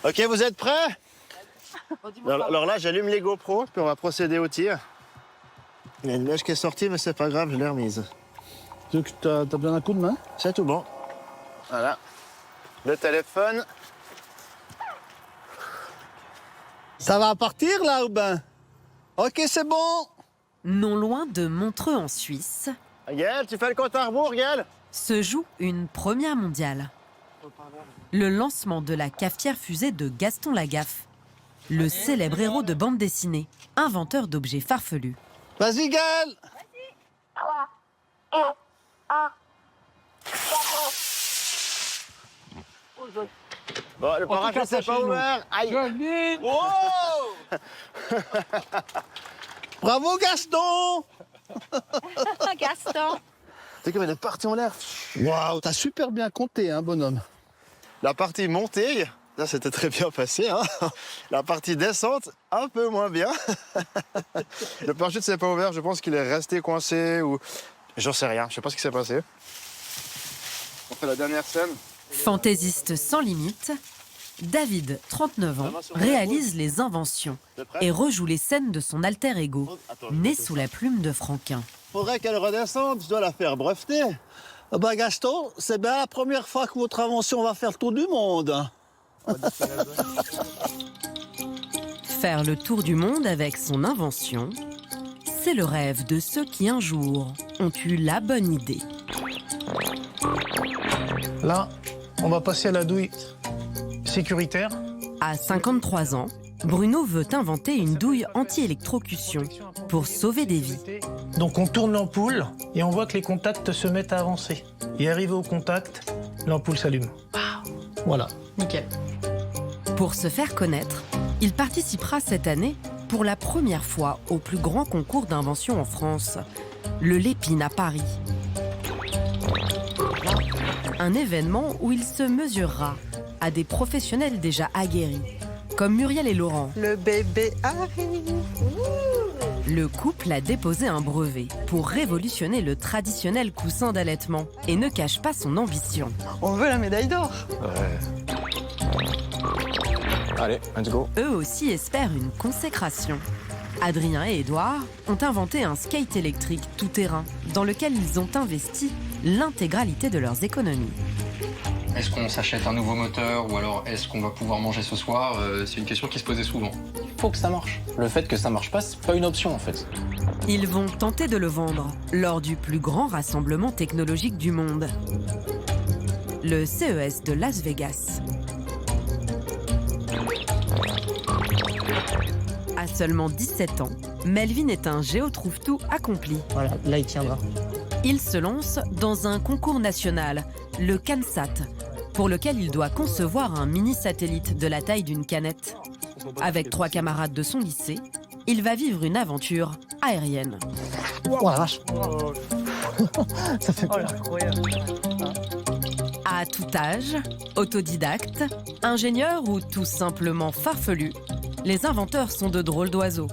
Ok, vous êtes prêts? Alors là, j'allume les GoPro, puis on va procéder au tir. Il y a une neige qui est sortie, mais c'est pas grave, je l'ai remise. T'as besoin d'un coup de main? C'est tout bon. Voilà. Le téléphone. Ça va partir là, Aubin? Ok, c'est bon. Non loin de Montreux en Suisse, Gaël, tu fais le compte à rebours, Gaël? se joue une première mondiale. Le lancement de la cafetière fusée de Gaston Lagaffe, le célèbre héros de bande dessinée, inventeur d'objets farfelus. Vas-y, Gaël. Bon, le parachute, c'est pas ouvert. Aïe. Oh. Bravo, Gaston. Gaston. Tu sais comme elle est partie en l'air. Waouh, t'as super bien compté, hein, bonhomme. La partie montée, ça c'était très bien passé. Hein. La partie descente, un peu moins bien. Le parachute s'est pas ouvert, je pense qu'il est resté coincé ou... J'en sais rien, je sais pas ce qui s'est passé. On fait la dernière scène. Fantaisiste sans limite, David, 39 ans, réalise les inventions et rejoue les scènes de son alter ego, né sous la plume de Franquin. Faudrait qu'elle redescende, je dois la faire breveter. Ah bah, Gaston, c'est bien la première fois que votre invention va faire le tour du monde. Faire le tour du monde avec son invention, c'est le rêve de ceux qui un jour ont eu la bonne idée. Là, on va passer à la douille sécuritaire. À 53 ans, Bruno veut inventer une douille anti-électrocution pour sauver des vies. Donc on tourne l'ampoule et on voit que les contacts se mettent à avancer. Et arrivé au contact, l'ampoule s'allume. Voilà. Nickel. Pour se faire connaître, il participera cette année pour la première fois au plus grand concours d'invention en France, le Lépine à Paris. Un événement où il se mesurera à des professionnels déjà aguerris, comme Muriel et Laurent. Le bébé arrive. Le couple a déposé un brevet pour révolutionner le traditionnel coussin d'allaitement et ne cache pas son ambition. On veut la médaille d'or. Allez, let's go. Eux aussi espèrent une consécration. Adrien et Édouard ont inventé un skate électrique tout-terrain dans lequel ils ont investi l'intégralité de leurs économies. Est-ce qu'on s'achète un nouveau moteur ou alors est-ce qu'on va pouvoir manger ce soir? C'est une question qui se posait souvent. Faut que ça marche. Le fait que ça marche pas, c'est pas une option en fait. Ils vont tenter de le vendre lors du plus grand rassemblement technologique du monde, le CES de Las Vegas. À seulement 17 ans, Melvin est un géotrouve-tout accompli. Voilà, là il tiendra. Il se lance dans un concours national, le CanSat, pour lequel il doit concevoir un mini-satellite de la taille d'une canette. Avec 3 camarades de son lycée, il va vivre une aventure aérienne. Oh la vache. Ça fait peur. À tout âge, autodidacte, ingénieur ou tout simplement farfelu, les inventeurs sont de drôles d'oiseaux.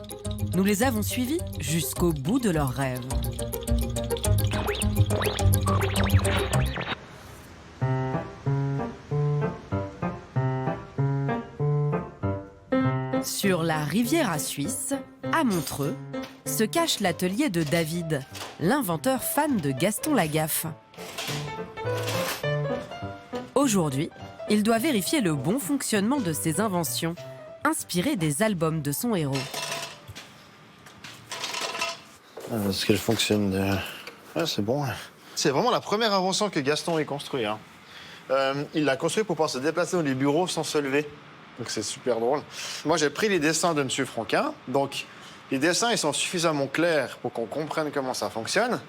Nous les avons suivis jusqu'au bout de leurs rêves. Sur la Riviera suisse, à Montreux, se cache l'atelier de David, l'inventeur fan de Gaston Lagaffe. Aujourd'hui, il doit vérifier le bon fonctionnement de ses inventions, inspirées des albums de son héros. Est-ce qu'elle fonctionne? C'est bon. C'est vraiment la première invention que Gaston ait construite. Hein. Il l'a construit pour pouvoir se déplacer dans les bureaux sans se lever. Donc c'est super drôle. Moi, j'ai pris les dessins de M. Franquin. Donc, les dessins, ils sont suffisamment clairs pour qu'on comprenne comment ça fonctionne.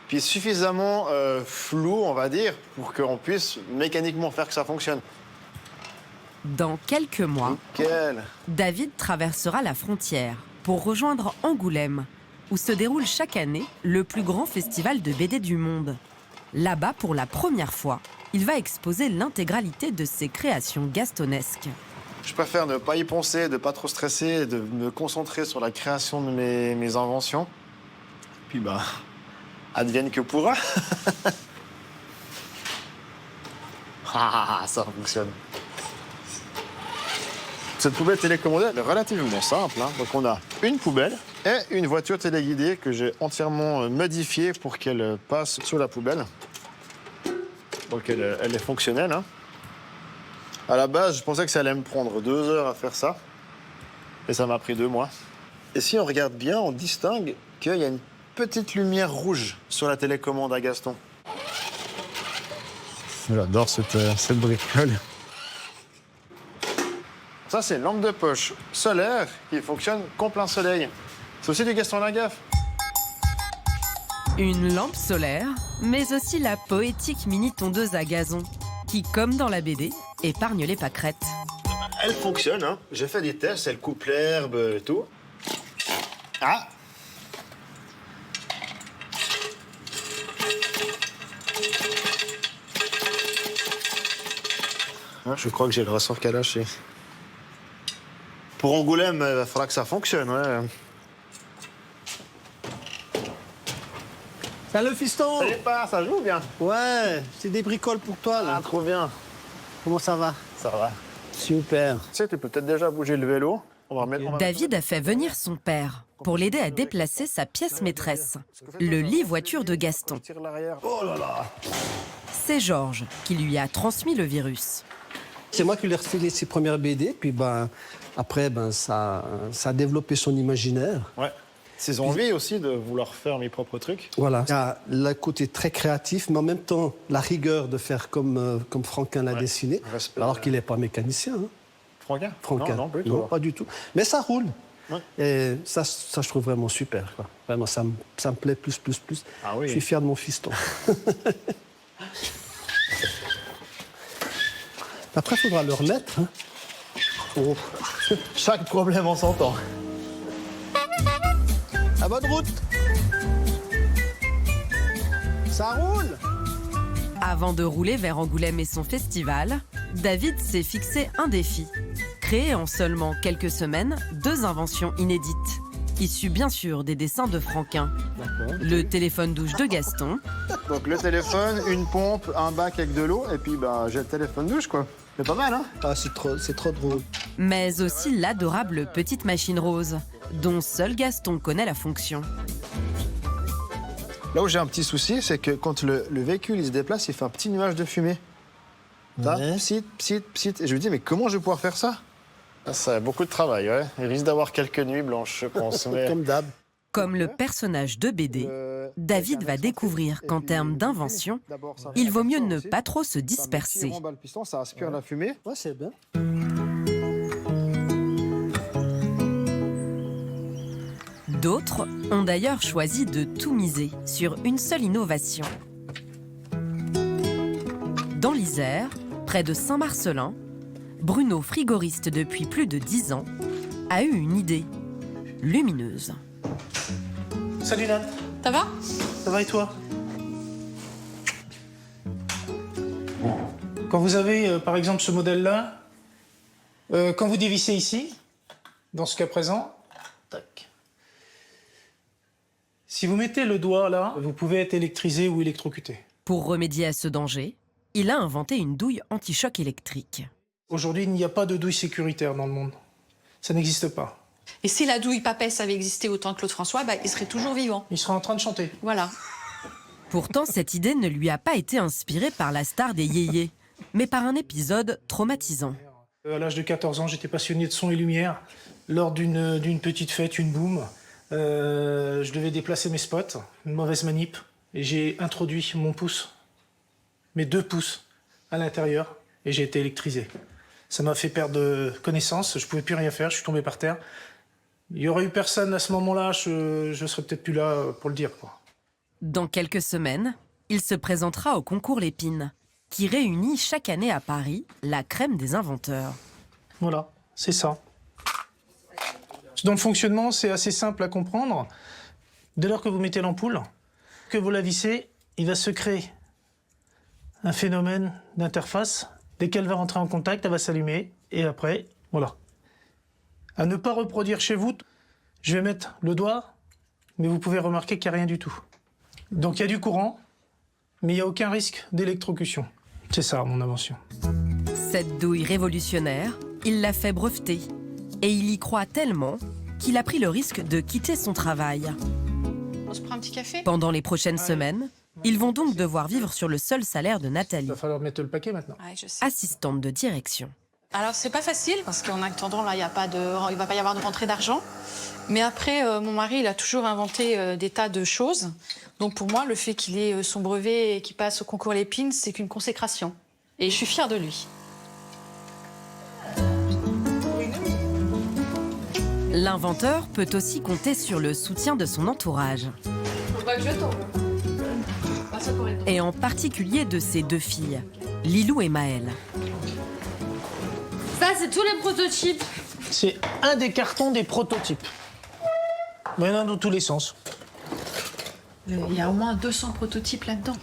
Puis suffisamment flous, on va dire, pour qu'on puisse mécaniquement faire que ça fonctionne. Dans quelques mois, Nickel. David traversera la frontière pour rejoindre Angoulême, où se déroule chaque année le plus grand festival de BD du monde. Là-bas, pour la première fois, il va exposer l'intégralité de ses créations gastonesques. Je préfère ne pas y penser, de pas trop stresser, de me concentrer sur la création de mes inventions. Puis bah, advienne que pourra. Ah, ça fonctionne. Cette poubelle télécommandée, elle est relativement simple. Hein. Donc on a une poubelle et une voiture téléguidée que j'ai entièrement modifiée pour qu'elle passe sous la poubelle. Donc elle est fonctionnelle. Hein. À la base, je pensais que ça allait me prendre 2 heures à faire ça. Et ça m'a pris 2 mois. Et si on regarde bien, on distingue qu'il y a une petite lumière rouge sur la télécommande à Gaston. J'adore cette bricole. Ça, c'est une lampe de poche solaire qui fonctionne qu'en plein soleil. C'est aussi du Gaston Lagaffe. Une lampe solaire, mais aussi la poétique mini tondeuse à gazon, qui, comme dans la BD, épargne les pâquerettes. Elle fonctionne, hein. J'ai fait des tests, elle coupe l'herbe et tout. Ah! Ah, je crois que j'ai le ressort qu'à lâcher. Pour Angoulême, il va falloir que ça fonctionne, ouais. Salut fiston. Ça départ, ça joue bien. Ouais, c'est des bricoles pour toi là. Ah, trop bien. Comment ça va? Ça va. Super. Tu sais, tu peux peut-être déjà bouger le vélo. On va remettre. David a fait venir son père pour l'aider à déplacer sa pièce maîtresse, le lit-voiture de Gaston. Tire l'arrière. Oh là là. C'est Georges qui lui a transmis le virus. C'est moi qui lui ai refilé ses premières BD, puis après, ça a développé son imaginaire. Ouais. Ses envies aussi de vouloir faire mes propres trucs. Voilà. Il y a le côté très créatif, mais en même temps, la rigueur de faire comme Franquin l'a dessiné, Respect, alors qu'il n'est pas mécanicien. Hein. Franquin? Franquin. Non, plus, Non, pas du tout. Mais ça roule. Ouais. Et ça, je trouve vraiment super. Quoi. Vraiment, ça me plaît plus. Ah oui. Je suis fier de mon fiston. Après, il faudra le remettre. Hein. Oh. Chaque problème en son temps. À bonne route. Ça roule. Avant de rouler vers Angoulême et son festival, David s'est fixé un défi. Créer en seulement quelques semaines 2 inventions inédites, issues bien sûr des dessins de Franquin. Le téléphone douche de Gaston, Donc le téléphone, une pompe, un bac avec de l'eau, et puis j'ai le téléphone douche, quoi. C'est pas mal, hein? Ah, c'est trop drôle. mais aussi l'adorable petite machine rose, dont seul Gaston connaît la fonction. Là où j'ai un petit souci, c'est que quand le véhicule il se déplace, il fait un petit nuage de fumée. Ouais. Psit. Et je me dis, mais comment je vais pouvoir faire ça? Ça a beaucoup de travail, ouais. Il risque d'avoir quelques nuits blanches, je pense. Mais... Comme d'hab. Comme le personnage de BD, David va découvrir qu'en termes d'invention, il vaut mieux ne pas trop se disperser. Le piston, ça aspire la fumée. Ouais, c'est bien. D'autres ont d'ailleurs choisi de tout miser sur une seule innovation. Dans l'Isère, près de Saint-Marcellin, Bruno, frigoriste depuis plus de 10 ans, a eu une idée lumineuse. Salut Nat, Ça va? ça va et toi? Quand vous avez par exemple ce modèle-là, quand vous dévissez ici, dans ce cas présent, tac. Si vous mettez le doigt là, vous pouvez être électrisé ou électrocuté. Pour remédier à ce danger, il a inventé une douille anti-choc électrique. Aujourd'hui, il n'y a pas de douille sécuritaire dans le monde. Ça n'existe pas. Et si la douille Papesse avait existé autant que Claude François, il serait toujours vivant. Il sera en train de chanter. Voilà. Pourtant, cette idée ne lui a pas été inspirée par la star des yéyés, mais par un épisode traumatisant. À l'âge de 14 ans, j'étais passionné de son et lumière. Lors d'une petite fête, une boum, je devais déplacer mes spots, une mauvaise manip, et j'ai introduit mon pouce, mes 2 pouces, à l'intérieur, et j'ai été électrisé. Ça m'a fait perdre connaissance, je pouvais plus rien faire, je suis tombé par terre. Il y aurait eu personne à ce moment-là, je serais peut-être plus là pour le dire, quoi. Dans quelques semaines, il se présentera au concours Lépine, qui réunit chaque année à Paris la crème des inventeurs. Voilà, c'est ça. Dans le fonctionnement, c'est assez simple à comprendre. Dès lors que vous mettez l'ampoule, que vous la vissez, il va se créer un phénomène d'interface. Dès qu'elle va rentrer en contact, elle va s'allumer. Et après, voilà. À ne pas reproduire chez vous, je vais mettre le doigt, mais vous pouvez remarquer qu'il n'y a rien du tout. Donc il y a du courant, mais il n'y a aucun risque d'électrocution. C'est ça, mon invention. Cette douille révolutionnaire il l'a fait breveter. Et il y croit tellement qu'il a pris le risque de quitter son travail. On se prend un petit café? Pendant les prochaines semaines, ils vont donc devoir vivre sur le seul salaire de Nathalie, Il va falloir mettre le paquet maintenant. Ouais, je sais. assistante de direction. Alors, c'est pas facile, parce qu'en attendant, là, il va pas y avoir de rentrée d'argent. Mais après, mon mari, il a toujours inventé des tas de choses. Donc, pour moi, le fait qu'il ait son brevet et qu'il passe au concours Lépine, c'est qu'une consécration. Et je suis fière de lui. L'inventeur peut aussi compter sur le soutien de son entourage. Faut pas que je tombe. Et en particulier de ses 2 filles, Lilou et Maëlle. Ça, c'est tous les prototypes. C'est un des cartons des prototypes. Mais il y en a dans tous les sens. Il y a au moins 200 prototypes là-dedans.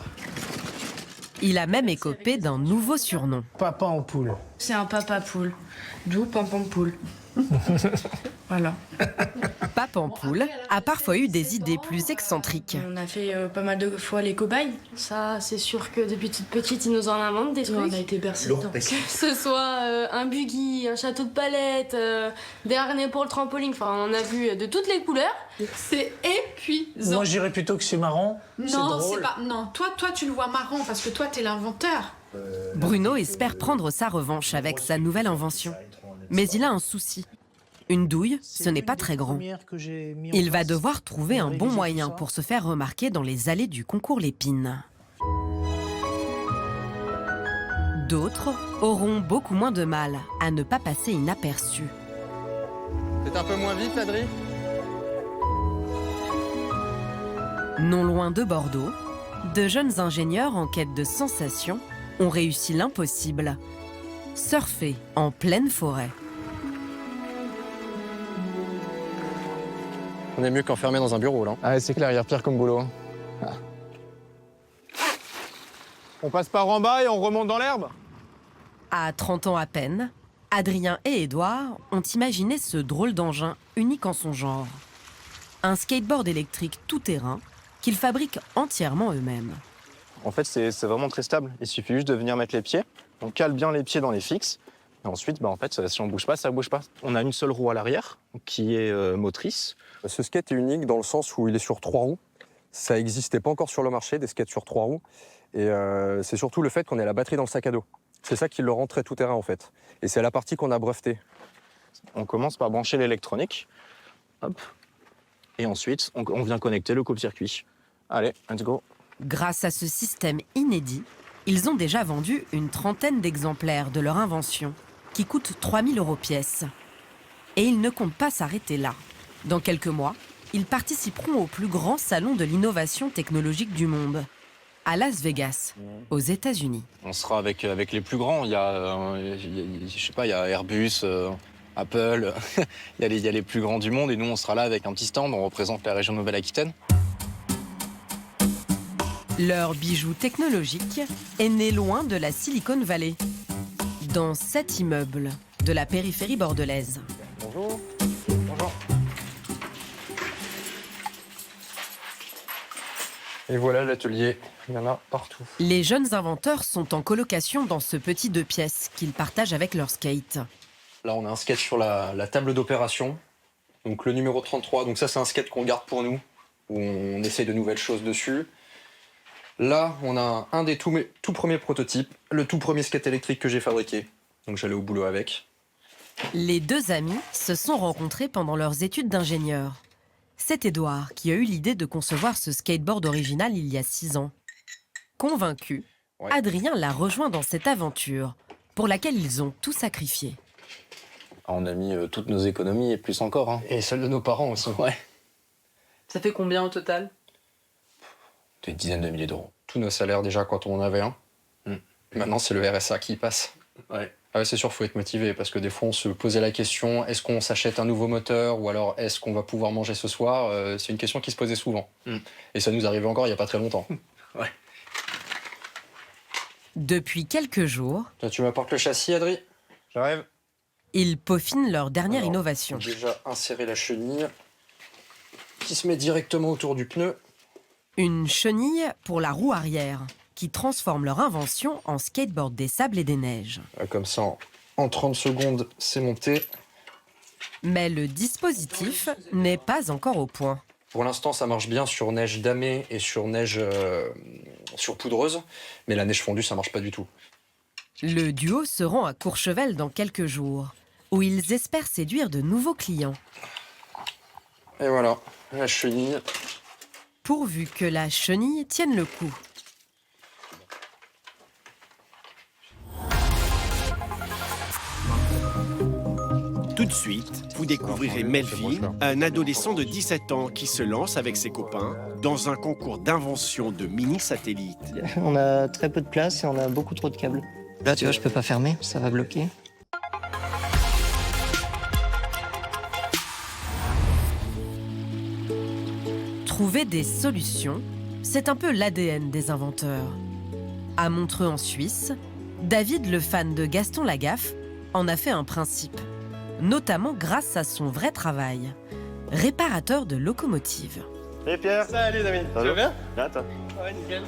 Il a même écopé d'un nouveau surnom. Papa en poule. C'est un papa poule. D'où Pampam poule. Voilà. Papampoule a parfois eu des idées plus excentriques. On a fait pas mal de fois les cobayes. Ça, c'est sûr que depuis toute petite, ils nous en inventent des trucs. On a été bercés dedans. Que ce soit un buggy, un château de palette, des harnais pour le trampoline. Enfin, on a vu de toutes les couleurs. C'est épuisant. Moi, je dirais plutôt que c'est marrant. C'est Non, drôle. c'est pas. Non, toi, tu le vois marrant parce que toi, t'es l'inventeur. Bruno espère prendre sa revanche avec sa nouvelle invention. Mais il a un souci. Une douille, ce n'est pas très grand. Il va devoir trouver un bon moyen pour se faire remarquer dans les allées du concours Lépine. D'autres auront beaucoup moins de mal à ne pas passer inaperçus. C'est un peu moins vite, Adri? Non loin de Bordeaux, de jeunes ingénieurs en quête de sensations ont réussi l'impossible. Surfer en pleine forêt. On est mieux qu'enfermé dans un bureau, là. Ah, c'est clair, il y a pire comme boulot. On passe par en bas et on remonte dans l'herbe? À 30 ans à peine, Adrien et Édouard ont imaginé ce drôle d'engin unique en son genre. Un skateboard électrique tout-terrain qu'ils fabriquent entièrement eux-mêmes. En fait, c'est vraiment très stable. Il suffit juste de venir mettre les pieds. On cale bien les pieds dans les fixes. Et ensuite, en fait, si on ne bouge pas, ça ne bouge pas. On a une seule roue à l'arrière qui est motrice. Ce skate est unique dans le sens où il est sur 3 roues. Ça n'existait pas encore sur le marché, des skates sur 3 roues. Et c'est surtout le fait qu'on ait la batterie dans le sac à dos. C'est ça qui le rend très tout-terrain, en fait. Et c'est la partie qu'on a brevetée. On commence par brancher l'électronique. Hop. Et ensuite, on vient connecter le coupe-circuit. Allez, let's go. Grâce à ce système inédit, ils ont déjà vendu une 30aine d'exemplaires de leur invention, qui coûte 3 000 € pièce. Et ils ne comptent pas s'arrêter là. Dans quelques mois, ils participeront au plus grand salon de l'innovation technologique du monde, à Las Vegas, aux États-Unis. On sera avec les plus grands. Il y a Airbus, Apple. il y a les plus grands du monde. Et nous, on sera là avec un petit stand. On représente la région Nouvelle-Aquitaine. Leur bijou technologique est né loin de la Silicon Valley, dans 7 immeubles de la périphérie bordelaise. Bonjour. Bonjour. Et voilà l'atelier, il y en a partout. Les jeunes inventeurs sont en colocation dans ce petit 2 pièces qu'ils partagent avec leur skate. Là, on a un skate sur la table d'opération, donc le numéro 33. Donc ça, c'est un skate qu'on garde pour nous, où on essaye de nouvelles choses dessus. Là, on a un des tout premiers prototypes, le tout premier skate électrique que j'ai fabriqué. Donc j'allais au boulot avec. Les 2 amis se sont rencontrés pendant leurs études d'ingénieur. C'est Édouard qui a eu l'idée de concevoir ce skateboard original il y a 6 ans. Convaincu, Adrien l'a rejoint dans cette aventure, pour laquelle ils ont tout sacrifié. On a mis toutes nos économies et plus encore. Hein. Et celles de nos parents aussi. Ouais. Ça fait combien au total? Des dizaines de milliers d'euros. Tous nos salaires déjà quand on en avait un. Maintenant, c'est le RSA qui passe. Ouais. Ah ouais, c'est sûr, il faut être motivé parce que des fois, on se posait la question est-ce qu'on s'achète un nouveau moteur ou alors est-ce qu'on va pouvoir manger ce soir? C'est une question qui se posait souvent. Et ça nous arrivait encore il n'y a pas très longtemps. Ouais. Depuis quelques jours, Toi, tu m'apportes le châssis, Adri? J'arrive. ils peaufinent leur dernière innovation. Faut déjà insérer la chenille qui se met directement autour du pneu. Une chenille pour la roue arrière, qui transforme leur invention en skateboard des sables et des neiges. Comme ça, En 30 secondes, c'est monté. Mais le dispositif n'est pas encore au point. Pour l'instant, ça marche bien sur neige damée et sur neige sur poudreuse, mais la neige fondue, ça marche pas du tout. Le duo se rend à Courchevel dans quelques jours, où ils espèrent séduire de nouveaux clients. Et voilà, la chenille. Pourvu que la chenille tienne le coup. Tout de suite, vous découvrirez Melvin, un adolescent de 17 ans qui se lance avec ses copains dans un concours d'invention de mini-satellites. On a très peu de place et on a beaucoup trop de câbles. Là, tu vois, je peux pas fermer, ça va bloquer. Trouver des solutions, c'est un peu l'ADN des inventeurs. À Montreux en Suisse, David, le fan de Gaston Lagaffe, en a fait un principe, notamment grâce à son vrai travail, réparateur de locomotives. Salut Pierre. Salut David, tu vas bien? Bien, toi? Ouais, nickel.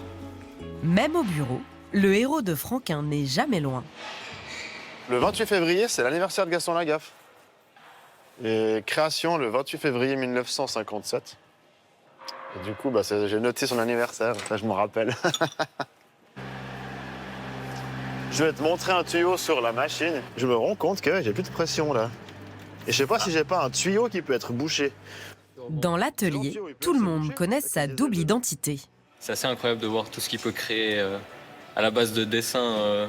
Même au bureau, le héros de Franquin n'est jamais loin. Le 28 février, c'est l'anniversaire de Gaston Lagaffe. Et création le 28 février 1957. Et du coup, bah, j'ai noté son anniversaire, ça je me rappelle. Je vais te montrer un tuyau sur la machine. Je me rends compte que j'ai plus de pression là. Et je sais pas si j'ai pas un tuyau qui peut être bouché. Dans l'atelier, tout le monde connaît sa double identité. C'est assez incroyable de voir tout ce qu'il peut créer à la base de dessin,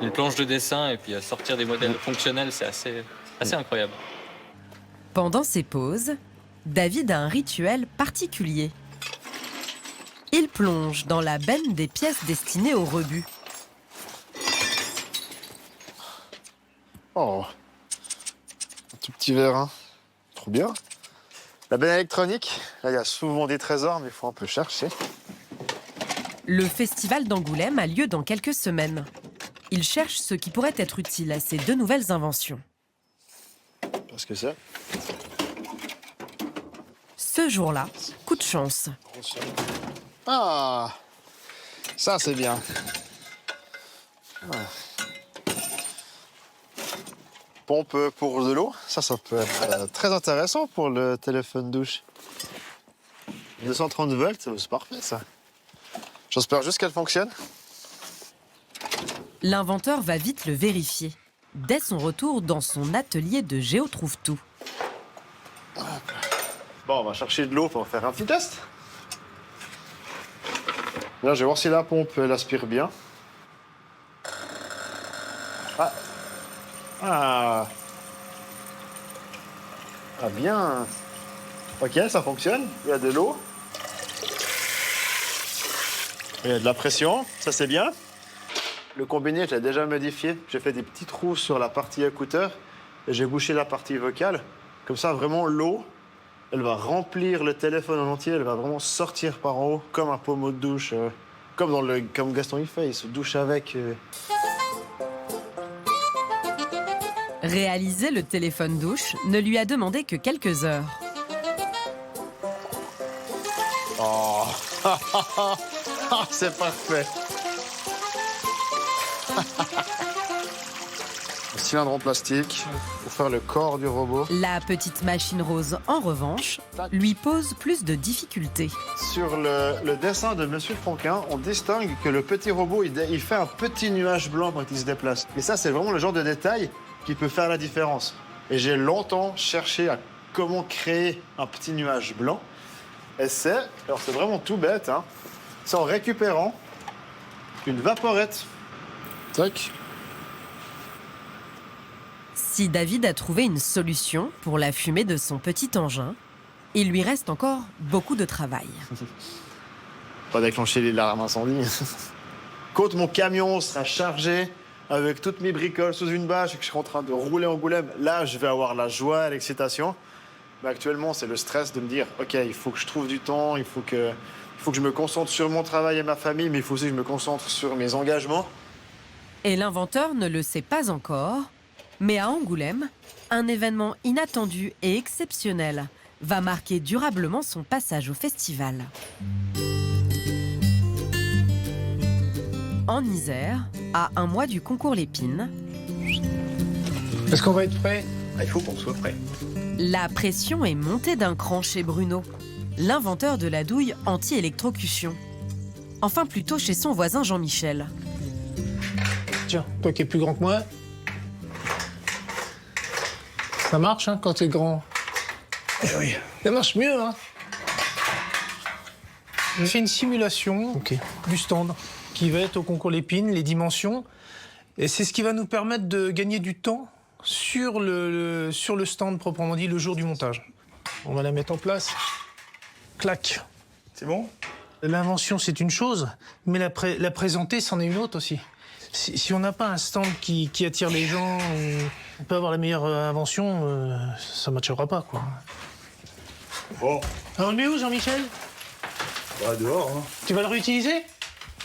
une planche de dessin et puis sortir des modèles fonctionnels, c'est assez incroyable. Pendant ses pauses, David a un rituel particulier. Il plonge dans la benne des pièces destinées au rebut. Oh, un tout petit verre, hein. Trop bien. La benne électronique, là il y a souvent des trésors, mais il faut un peu chercher. Le festival d'Angoulême a lieu dans quelques semaines. Il cherche ce qui pourrait être utile à ces deux nouvelles inventions. Parce que c'est. Ce jour-là, coup de chance. Ah, ça c'est bien. Ah. Pompe pour de l'eau, ça peut être très intéressant pour le téléphone douche. 230 volts, c'est parfait ça. J'espère juste qu'elle fonctionne. L'inventeur va vite le vérifier, dès son retour dans son atelier de Géotrouve-Tout. Bon, on va chercher de l'eau pour faire un petit test. Là, je vais voir si la pompe, elle aspire bien. Ah. Ah. Ah, bien. Ok, ça fonctionne. Il y a de l'eau. Il y a de la pression. Ça, c'est bien. Le combiné, je l'ai déjà modifié. J'ai fait des petits trous sur la partie écouteur et j'ai bouché la partie vocale. Comme ça, vraiment, l'eau, elle va remplir le téléphone en entier. Elle va vraiment sortir par en haut, comme un pommeau de douche. Comme Gaston il fait, il se douche avec. Réaliser le téléphone douche ne lui a demandé que quelques heures. Oh, c'est parfait. Un cylindre en plastique pour faire le corps du robot. La petite machine rose, en revanche, lui pose plus de difficultés. Sur le dessin de Monsieur Franquin, on distingue que le petit robot, il fait un petit nuage blanc quand il se déplace. Et ça, c'est vraiment le genre de détail qui peut faire la différence. Et j'ai longtemps cherché à comment créer un petit nuage blanc. Et c'est vraiment tout bête, hein. C'est en récupérant une vaporette. Tac. Si David a trouvé une solution pour la fumée de son petit engin, il lui reste encore beaucoup de travail. Pas déclencher les larmes incendie. Quand mon camion sera chargé avec toutes mes bricoles sous une bâche et que je serai en train de rouler en Angoulême, là, je vais avoir la joie et l'excitation. Mais actuellement, c'est le stress de me dire, OK, il faut que je trouve du temps, il faut que je me concentre sur mon travail et ma famille, mais il faut aussi que je me concentre sur mes engagements. Et l'inventeur ne le sait pas encore, mais à Angoulême, un événement inattendu et exceptionnel va marquer durablement son passage au festival. En Isère, à un mois du concours Lépine, Est-ce qu'on va être prêt? Il faut qu'on soit prêt. La pression est montée d'un cran chez Bruno, l'inventeur de la douille anti-électrocution. Enfin plutôt chez son voisin Jean-Michel. Tiens, toi qui es plus grand que moi. Ça marche hein, quand t'es grand. Eh oui. Ça marche mieux, hein. J'ai fait une simulation du stand qui va être au concours Lépine, les dimensions. Et c'est ce qui va nous permettre de gagner du temps sur le stand proprement dit le jour du montage. On va la mettre en place. Clac. C'est bon? L'invention, c'est une chose, mais la présenter, c'en est une autre aussi. Si on n'a pas un stand qui attire les gens, on peut avoir la meilleure invention, ça ne matchera pas, quoi. Bon. Alors, on le met où, Jean-Michel? Bah, dehors, hein. Tu vas le réutiliser?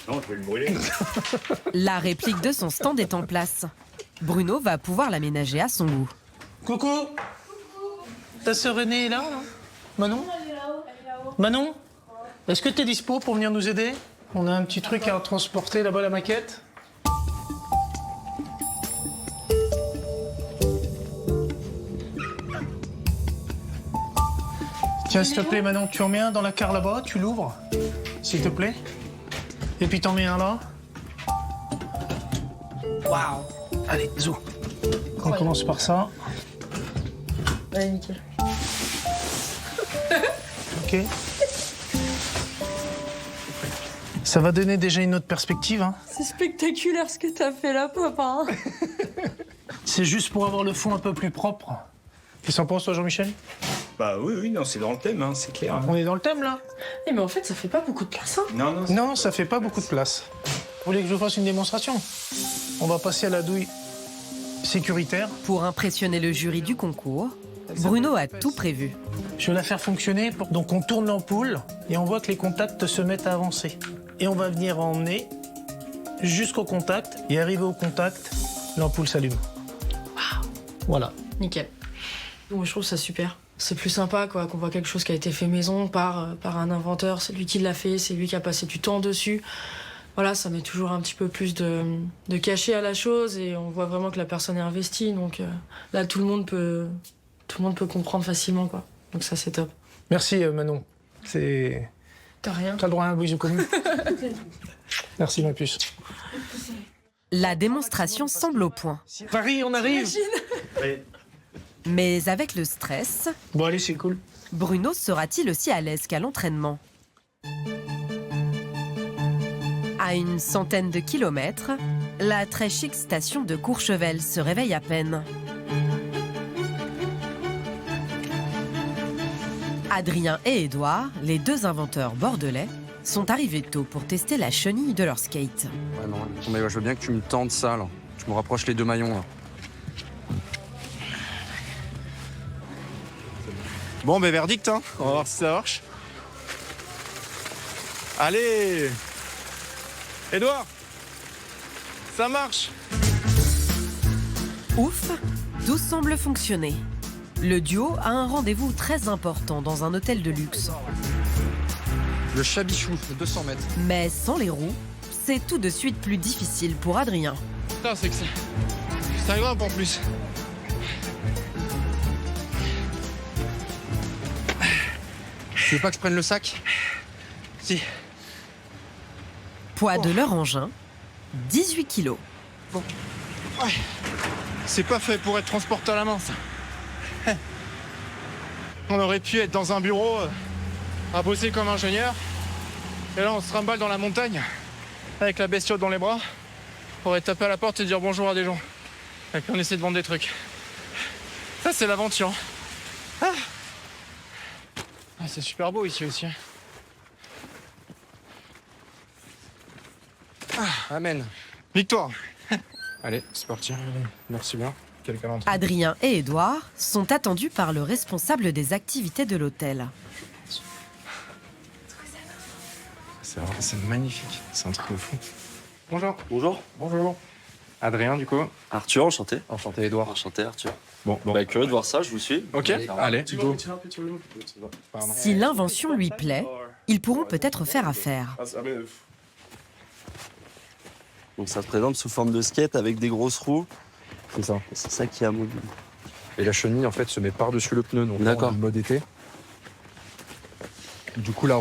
Non, je vais le brûler. La réplique de son stand est en place. Bruno va pouvoir l'aménager à son goût. Coucou. Ta sœur aînée est là, non? Manon? Manon? Est-ce que tu es dispo pour venir nous aider? On a un petit truc à transporter là-bas, la maquette. Tiens, s'il te plaît, Manon, tu en mets un dans la carte là-bas, tu l'ouvres, s'il te plaît. Et puis t'en mets un là. Waouh! Allez, zou. On commence par ça. Ouais, nickel. Ok. Ça va donner déjà une autre perspective, hein. C'est spectaculaire ce que t'as fait là, papa. C'est juste pour avoir le fond un peu plus propre. Qu'est-ce que t'en penses, toi, Jean-Michel? Bah oui, non, c'est dans le thème, hein, c'est clair. Hein. On est dans le thème, là? Mais en fait, ça fait pas beaucoup de place, hein. Non, ça fait pas beaucoup de place. Vous voulez que je vous fasse une démonstration? On va passer à la douille sécuritaire. Pour impressionner le jury du concours, Bruno a tout prévu. Je vais la faire fonctionner. Donc on tourne l'ampoule et on voit que les contacts se mettent à avancer. Et on va venir emmener jusqu'au contact. Et arrivé au contact, l'ampoule s'allume. Waouh. Voilà. Nickel. Moi, je trouve ça super. C'est plus sympa quoi, qu'on voit quelque chose qui a été fait maison par un inventeur. C'est lui qui l'a fait, c'est lui qui a passé du temps dessus. Voilà, ça met toujours un petit peu plus de cachet à la chose et on voit vraiment que la personne est investie. Donc là, tout le monde peut comprendre facilement, quoi. Donc ça, c'est top. Merci Manon. C'est... T'as rien. T'as le droit à un bisou commun. Merci ma puce. La démonstration semble au point. Paris, on arrive. Mais avec le stress... Bon allez, c'est cool. Bruno sera-t-il aussi à l'aise qu'à l'entraînement? À une centaine de kilomètres, la très chic station de Courchevel se réveille à peine. Adrien et Édouard, les deux inventeurs bordelais, sont arrivés tôt pour tester la chenille de leur skate. Ouais, non, mais je veux bien que tu me tendes ça, là. Tu me rapproches les deux maillons, là. Bon, ben verdict, hein. On va voir si ça marche. Allez, Édouard, ça marche. Ouf, tout semble fonctionner. Le duo a un rendez-vous très important dans un hôtel de luxe. Le Chabichou, de 200 mètres. Mais sans les roues, c'est tout de suite plus difficile pour Adrien. Putain, c'est que ça grimpe en plus. Tu veux pas que je prenne le sac? Si. Poids de leur engin, 18 kilos. Bon. Ouais. C'est pas fait pour être transporté à la main, ça. On aurait pu être dans un bureau à bosser comme ingénieur. Et là, on se trimballe dans la montagne avec la bestiole dans les bras. On aurait tapé à la porte et dire bonjour à des gens. Et puis on essaie de vendre des trucs. Ça, c'est l'aventure. Ah. Ah, c'est super beau ici aussi. Ah, amen. Victoire. Allez, c'est parti. Merci bien. Adrien et Édouard sont attendus par le responsable des activités de l'hôtel. C'est magnifique. C'est un truc de fou. Bonjour. Bonjour. Bonjour. Adrien, du coup. Arthur, enchanté. Enchanté, Édouard. Enchanté, Arthur. Bon. Bah, curieux de voir ça, je vous suis. Ok, allez. Si l'invention lui plaît, ils pourront peut-être faire affaire. Donc ça se présente sous forme de skate avec des grosses roues C'est ça. C'est ça qui est amovible. Et la chenille, en fait, se met par-dessus le pneu. Donc, d'accord. Le mode été. Du coup, là,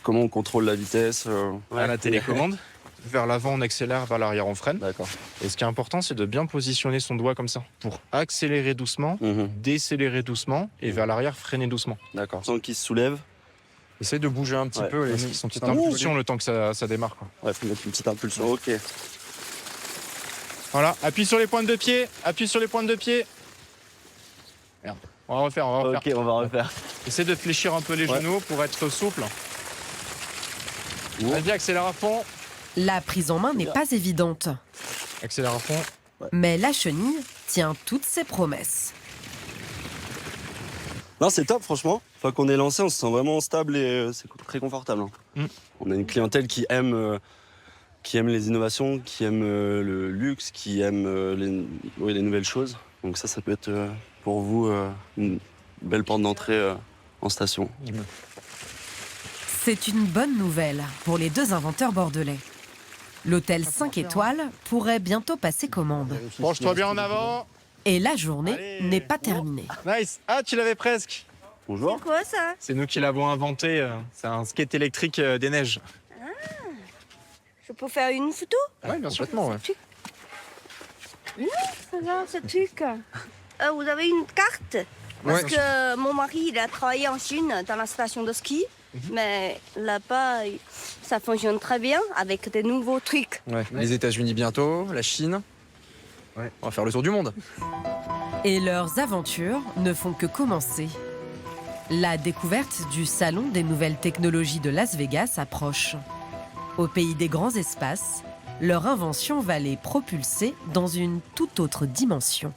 comment on contrôle la vitesse À la télécommande. Vers l'avant, on accélère, vers l'arrière, on freine. D'accord. Et ce qui est important, c'est de bien positionner son doigt comme ça pour accélérer doucement, décélérer doucement et vers l'arrière, freiner doucement. D'accord. Sans qu'il se soulève. Essaye de bouger un petit peu, laisse son petite impulsion le temps que ça démarre. Quoi. Ouais, faut mettre une petite impulsion. Ok. Voilà, appuie sur les pointes de pied, appuie sur les pointes de pied. Merde. On va refaire. Ok, on va refaire. Essaye de fléchir un peu les genoux pour être souple. Vas-y, accélère à fond. La prise en main n'est pas évidente. Accélère à fond. Mais la chenille tient toutes ses promesses. Non, c'est top, franchement. Une fois qu'on est lancé, on se sent vraiment stable et c'est très confortable. On a une clientèle qui aime les innovations, qui aime le luxe, qui aime les nouvelles choses. Donc ça peut être pour vous une belle porte d'entrée en station. C'est une bonne nouvelle pour les deux inventeurs bordelais. L'hôtel 5 étoiles pourrait bientôt passer commande. Penche-toi bien en avant. Et la journée n'est pas terminée. Nice. Ah, tu l'avais presque. Bonjour. C'est quoi ça? C'est nous qui l'avons inventé. C'est un skate électrique des neiges. Je peux faire une photo? Oui, bien sûr. Ouais. C'est bien ce truc. Vous avez une carte? Parce que mon mari, il a travaillé en Chine dans la station de ski. Mais là-bas, ça fonctionne très bien avec des nouveaux trucs. Ouais. Les États-Unis bientôt, la Chine. Ouais. On va faire le tour du monde. Et leurs aventures ne font que commencer. La découverte du Salon des nouvelles technologies de Las Vegas approche. Au pays des grands espaces, leur invention va les propulser dans une toute autre dimension.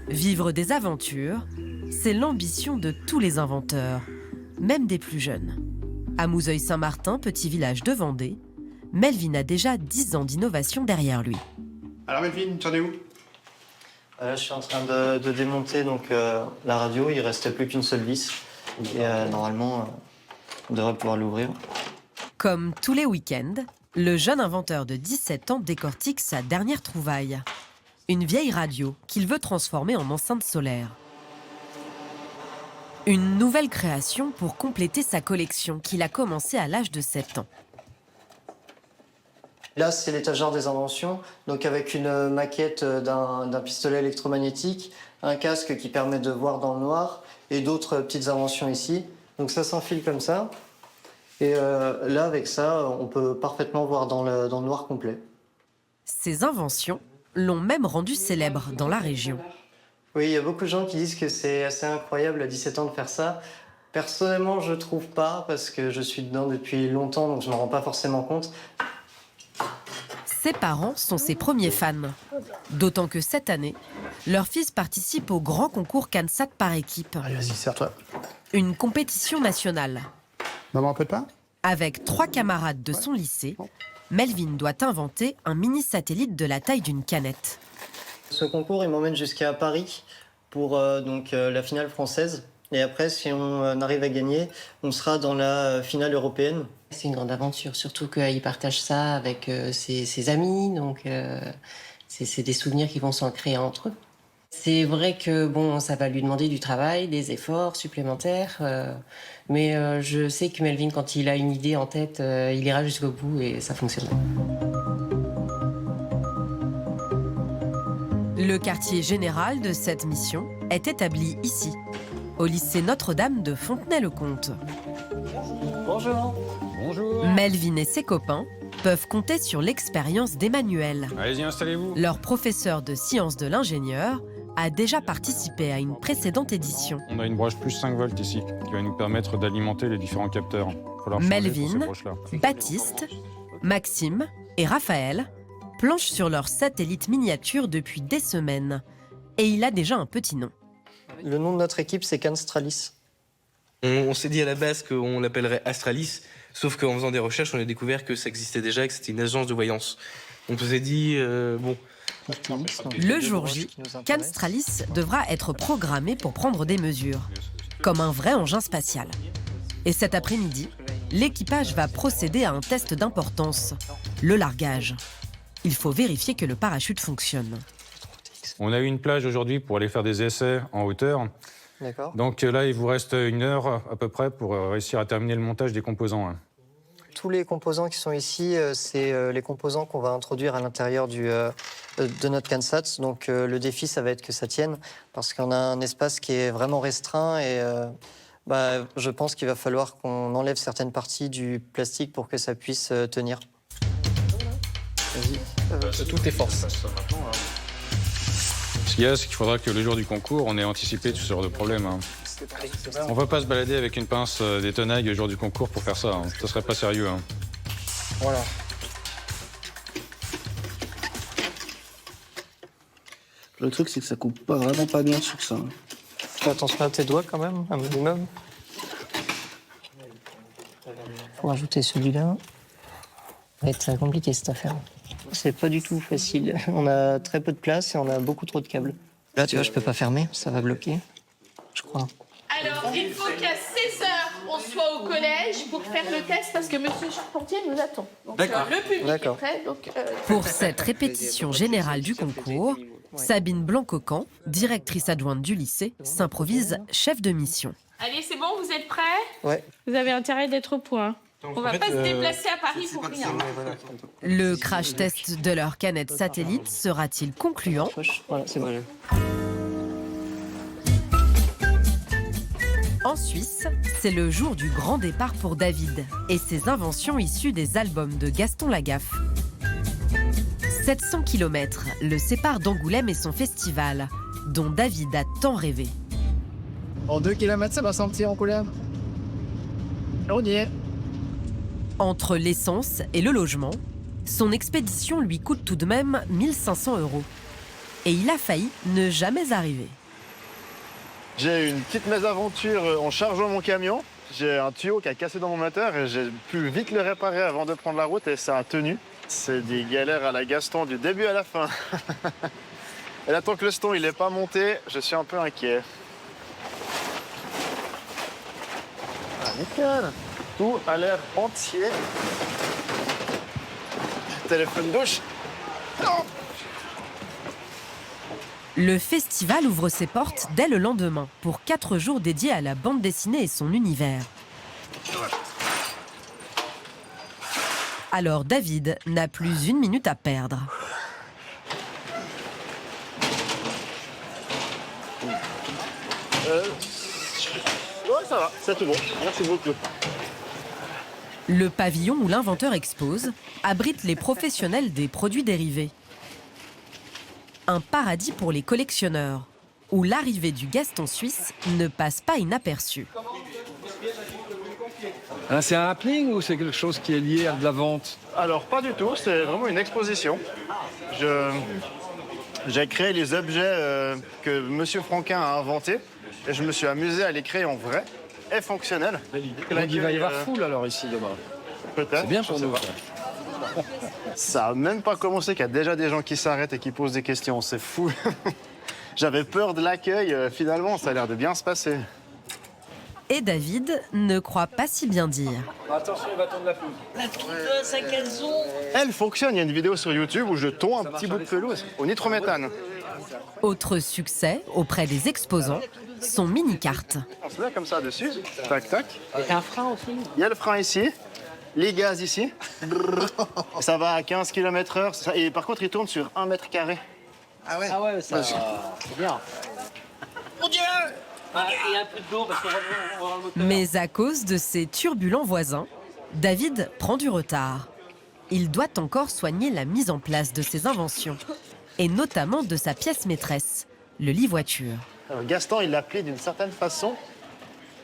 Vivre des aventures, c'est l'ambition de tous les inventeurs, même des plus jeunes. À Mouzeuil-Saint-Martin, petit village de Vendée, Melvin a déjà 10 ans d'innovation derrière lui. Alors Melvin, tu en es où? Là, je suis en train de démonter la radio, il ne restait plus qu'une seule vis. Et normalement, on devrait pouvoir l'ouvrir. Comme tous les week-ends, le jeune inventeur de 17 ans décortique sa dernière trouvaille. Une vieille radio qu'il veut transformer en enceinte solaire. Une nouvelle création pour compléter sa collection qu'il a commencée à l'âge de 7 ans. Là, c'est l'étagère des inventions, donc avec une maquette d'un pistolet électromagnétique, un casque qui permet de voir dans le noir et d'autres petites inventions ici. Donc ça s'enfile comme ça. Et là, avec ça, on peut parfaitement voir dans le noir complet. Ces inventions l'ont même rendu célèbre dans la région. Oui, il y a beaucoup de gens qui disent que c'est assez incroyable à 17 ans de faire ça. Personnellement, je trouve pas, parce que je suis dedans depuis longtemps, donc je m'en rends pas forcément compte. Ses parents sont ses premiers fans. D'autant que cette année, leur fils participe au grand concours CANSAT par équipe. Allez, vas-y, serre-toi. Une compétition nationale. Maman, un peu de pain? Avec 3 camarades de son lycée, Melvin doit inventer un mini-satellite de la taille d'une canette. Ce concours, il m'emmène jusqu'à Paris pour la finale française. Et après, si on arrive à gagner, on sera dans la finale européenne. C'est une grande aventure, surtout qu'il partage ça avec ses amis, donc c'est des souvenirs qui vont s'ancrer entre eux. C'est vrai que ça va lui demander du travail, des efforts supplémentaires, mais je sais que Melvin, quand il a une idée en tête, il ira jusqu'au bout et ça fonctionnera. Le quartier général de cette mission est établi ici, au lycée Notre-Dame de Fontenay-le-Comte. Bonjour. Bonjour. Melvin et ses copains peuvent compter sur l'expérience d'Emmanuel. Allez-y, installez-vous. Leur professeur de sciences de l'ingénieur a déjà participé à une précédente édition. On a une broche plus 5 volts ici, qui va nous permettre d'alimenter les différents capteurs. Melvin, Baptiste, Maxime et Raphaël planchent sur leur satellite miniature depuis des semaines. Et il a déjà un petit nom. Le nom de notre équipe, c'est Canstralis. On s'est dit à la base qu'on l'appellerait Astralis, sauf qu'en faisant des recherches, on a découvert que ça existait déjà et que c'était une agence de voyance. On s'est dit, Le jour J, Canstralis devra être programmé pour prendre des mesures, comme un vrai engin spatial. Et cet après-midi, l'équipage va procéder à un test d'importance, le largage. Il faut vérifier que le parachute fonctionne. On a eu une plage aujourd'hui pour aller faire des essais en hauteur. D'accord. Donc là, il vous reste 1 heure à peu près pour réussir à terminer le montage des composants. Tous les composants qui sont ici, c'est les composants qu'on va introduire à l'intérieur de notre CANSAT. Donc le défi, ça va être que ça tienne, parce qu'on a un espace qui est vraiment restreint et je pense qu'il va falloir qu'on enlève certaines parties du plastique pour que ça puisse tenir. De toutes tes forces. Ce qu'il y a, c'est qu'il faudra que le jour du concours, on ait anticipé tout ce genre de problème. On ne va pas se balader avec une pince des tenailles le jour du concours pour faire ça. Ça serait pas sérieux. Voilà. Le truc, c'est que ça coupe vraiment pas bien sur ça. Fais attention à tes doigts quand même, un minimum. Faut rajouter celui-là. Ça va être très compliqué cette affaire. C'est pas du tout facile. On a très peu de place et on a beaucoup trop de câbles. Là, tu vois, je peux pas fermer, ça va bloquer, je crois. Alors, il faut qu'à 16h, on soit au collège pour faire le test parce que Monsieur Charpentier nous attend. Donc, le public est prêt. Donc, Pour cette répétition générale du concours, Sabine Blancocan, directrice adjointe du lycée, s'improvise chef de mission. allez, c'est bon, vous êtes prêts? Ouais. Vous avez intérêt d'être au point. Donc, on va pas se déplacer à Paris pour rien. Le crash test de leur canette satellite sera-t-il concluant? Voilà, c'est bon. En Suisse, c'est le jour du grand départ pour David et ses inventions issues des albums de Gaston Lagaffe. 700 km le séparent d'Angoulême et son festival, dont David a tant rêvé. En 2 km, ça va sentir Angoulême. On y est. Entre l'essence et le logement, son expédition lui coûte tout de même 1 500 €. Et il a failli ne jamais arriver. J'ai eu une petite mésaventure en chargeant mon camion. J'ai un tuyau qui a cassé dans mon moteur et j'ai pu vite le réparer avant de prendre la route et ça a tenu. C'est des galères à la Gaston du début à la fin. Et là, tant que le ston il n'est pas monté, je suis un peu inquiet. Ah, nickel. Tout a l'air entier. Téléphone douche. Oh. Le festival ouvre ses portes dès le lendemain pour 4 jours dédiés à la bande dessinée et son univers. Alors David n'a plus 1 minute à perdre. Ouais, ça va, c'est tout bon. Merci beaucoup. Le pavillon où l'inventeur expose abrite les professionnels des produits dérivés. Un paradis pour les collectionneurs, où l'arrivée du Gaston suisse ne passe pas inaperçue. C'est un happening ou c'est quelque chose qui est lié à de la vente? Alors, pas du tout, c'est vraiment une exposition. J'ai créé les objets que Monsieur Franquin a inventés et je me suis amusé à les créer en vrai et fonctionnels. Donc il va y avoir foule alors ici demain. Peut-être. C'est bien pour nous. Ça n'a même pas commencé qu'il y a déjà des gens qui s'arrêtent et qui posent des questions, c'est fou. J'avais peur de l'accueil, finalement ça a l'air de bien se passer. Et David ne croit pas si bien dire. Attention, il va tondre la pelouse. La tondeuse à gazon. Elle fonctionne, il y a une vidéo sur YouTube où je tonds un petit bout de pelouse au nitrométhane. Autre succès auprès des exposants, son mini-kart. On se met comme ça dessus, tac tac. Il y a un frein aussi. Il y a le frein ici, les gaz ici. Ça va à 15 km/h. Et par contre, il tourne sur 1 mètre carré. Ah ouais, ça c'est bien. Mon Dieu! Il y a un peu d'eau parce qu'on va voir le moteur. Mais à cause de ses turbulents voisins, David prend du retard. Il doit encore soigner la mise en place de ses inventions, et notamment de sa pièce maîtresse, le lit-voiture. Gaston, il l'a appelé d'une certaine façon.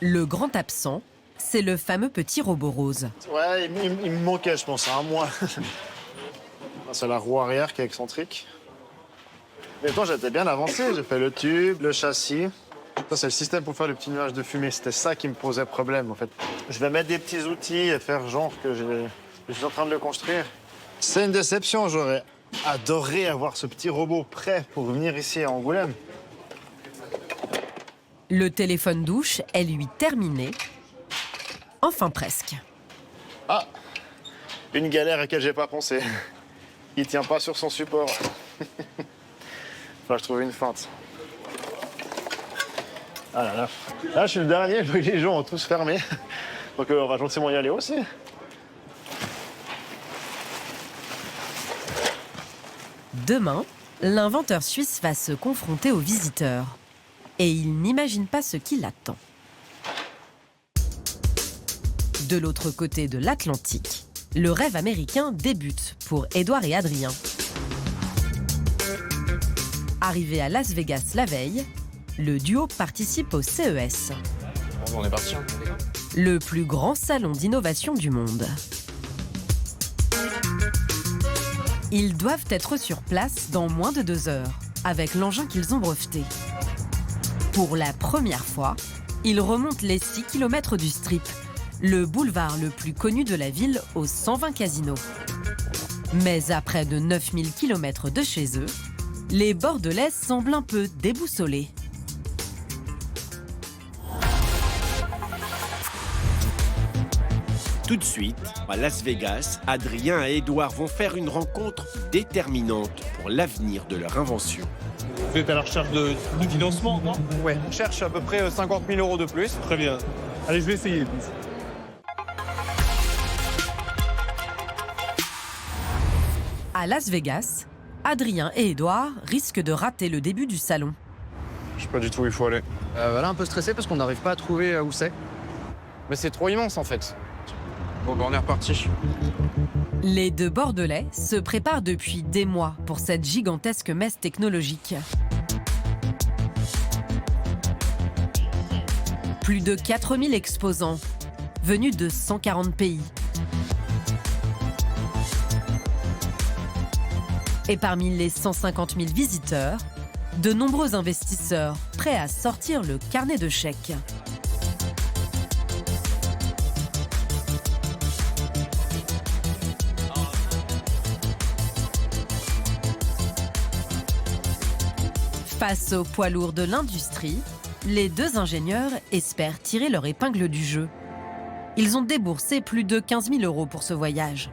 Le grand absent, c'est le fameux petit robot rose. Ouais, il me manquait, je pense, à moi. C'est la roue arrière qui est excentrique. Mais toi, j'étais bien avancé. J'ai fait le tube, le châssis. Ça, c'est le système pour faire le petit nuage de fumée. C'était ça qui me posait problème, en fait. Je vais mettre des petits outils et faire genre que je suis en train de le construire. C'est une déception. J'aurais adoré avoir ce petit robot prêt pour venir ici à Angoulême. Le téléphone douche est lui terminé. Enfin presque. Ah, une galère à laquelle j'ai pas pensé. Il tient pas sur son support. Faut que je trouve une feinte. Ah là là. Là, je suis le dernier, les gens ont tous fermé. Donc on va gentiment y aller aussi. Demain, l'inventeur suisse va se confronter aux visiteurs. Et il n'imagine pas ce qui l'attend. De l'autre côté de l'Atlantique, le rêve américain débute pour Édouard et Adrien. Arrivé à Las Vegas la veille, le duo participe au CES. On est parti. Le plus grand salon d'innovation du monde. Ils doivent être sur place dans moins de 2 heures, avec l'engin qu'ils ont breveté. Pour la première fois, ils remontent les 6 km du Strip, le boulevard le plus connu de la ville aux 120 casinos. Mais à près de 9000 km de chez eux, les Bordelais semblent un peu déboussolés. Tout de suite, à Las Vegas, Adrien et Édouard vont faire une rencontre déterminante pour l'avenir de leur invention. Vous êtes à la recherche de financement, non? Ouais, on cherche à peu près 50 000 € de plus. Très bien. Allez, je vais essayer. À Las Vegas, Adrien et Édouard risquent de rater le début du salon. Je sais pas du tout où il faut aller. Voilà, un peu stressé parce qu'on n'arrive pas à trouver où c'est. Mais c'est trop immense en fait. Bon, ben on est reparti. Les 2 Bordelais se préparent depuis des mois pour cette gigantesque messe technologique. Plus de 4000 exposants, venus de 140 pays. Et parmi les 150 000 visiteurs, de nombreux investisseurs prêts à sortir le carnet de chèques. Face au poids lourd de l'industrie, les 2 ingénieurs espèrent tirer leur épingle du jeu. Ils ont déboursé plus de 15 000 € pour ce voyage.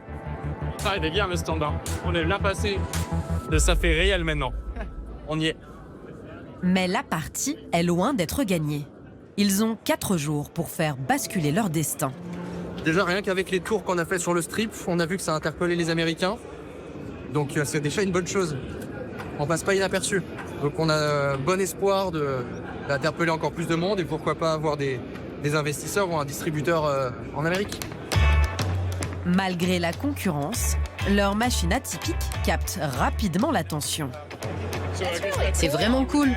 Ça, il est bien le standard. On est là passé. Ça fait réel maintenant. On y est. Mais la partie est loin d'être gagnée. Ils ont 4 jours pour faire basculer leur destin. Déjà, rien qu'avec les tours qu'on a fait sur le Strip, on a vu que ça a interpellé les Américains. Donc c'est déjà une bonne chose. On passe pas inaperçu. Donc on a bon espoir d'interpeller encore plus de monde et pourquoi pas avoir des investisseurs ou un distributeur en Amérique. Malgré la concurrence, leur machine atypique capte rapidement l'attention. C'est vraiment cool.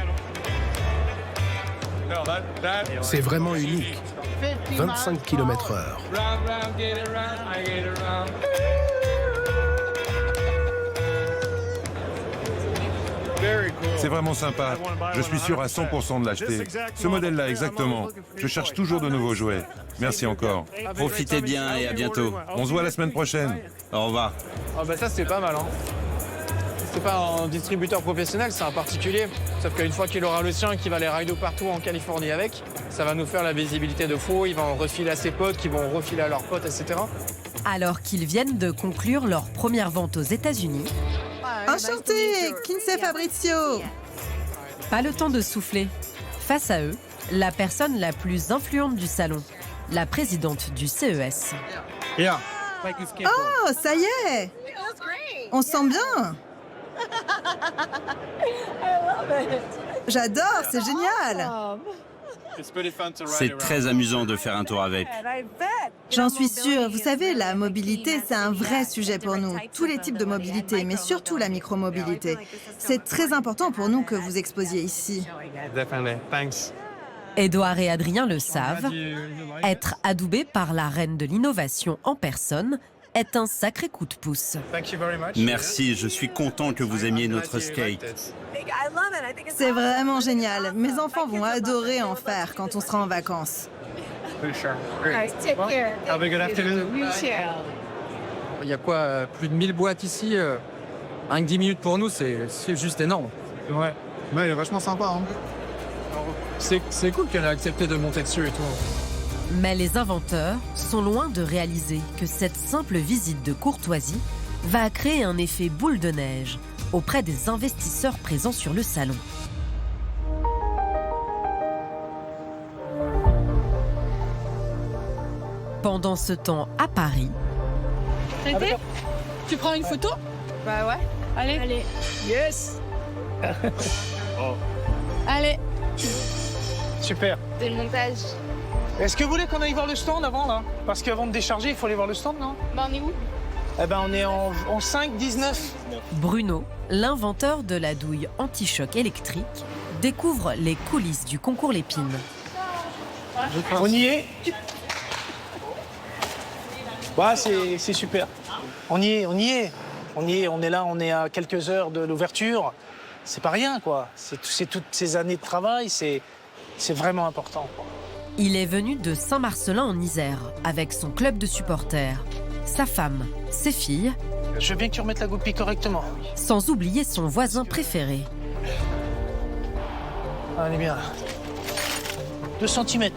C'est vraiment unique. 25 km/h. C'est vraiment sympa. Je suis sûr à 100% de l'acheter. Ce modèle-là, exactement. Je cherche toujours de nouveaux jouets. Merci encore. Profitez bien et à bientôt. On se voit la semaine prochaine. Au revoir. Ah bah ça, c'est pas mal, hein. C'est pas un distributeur professionnel, c'est un particulier. Sauf qu'une fois qu'il aura le sien, qu'il va les rider partout en Californie avec, ça va nous faire la visibilité de fou. Il va en refiler à ses potes, qui vont en refiler à leurs potes, etc. Alors qu'ils viennent de conclure leur première vente aux États-Unis, Enchanté, Kinsey Fabrizio. pas le temps de souffler. Face à eux, la personne la plus influente du salon, la présidente du CES. Oh, ça y est. On se sent bien. J'adore, c'est génial. C'est très amusant de faire un tour avec. J'en suis sûre. Vous savez, la mobilité, c'est un vrai sujet pour nous. Tous les types de mobilité, mais surtout la micromobilité. C'est très important pour nous que vous exposiez ici. Édouard et Adrien le savent, être adoubé par la reine de l'innovation en personne est un sacré coup de pouce. Merci, je suis content que vous aimiez notre skate. C'est vraiment génial. Mes enfants vont adorer en faire quand on sera en vacances. Il y a quoi, plus de 1000 boîtes ici. Rien que 10 minutes pour nous, c'est juste énorme. Ouais, mais il est vachement sympa, hein. C'est cool qu'elle ait accepté de monter dessus et tout. Mais les inventeurs sont loin de réaliser que cette simple visite de courtoisie va créer un effet boule de neige auprès des investisseurs présents sur le salon. Pendant ce temps, à Paris... Traité ? Tu prends une photo ? Bah ouais. Allez. Yes. Allez. Super. C'est le montage. Est-ce que vous voulez qu'on aille voir le stand avant, là? Parce qu'avant de décharger, il faut aller voir le stand, non? Bah on est où? Eh ben, on est en 5-19. Bruno, l'inventeur de la douille anti-choc électrique, découvre les coulisses du concours Lépine. On y est. Ouais, c'est super. On y est. On est là, on est à quelques heures de l'ouverture. C'est pas rien, quoi. C'est toutes ces années de travail, c'est vraiment important, quoi. Il est venu de Saint-Marcelin en Isère avec son club de supporters, sa femme, ses filles. Je veux bien que tu remettes la goupille correctement. Sans oublier son voisin préféré. Ah, on est bien là. 2 cm.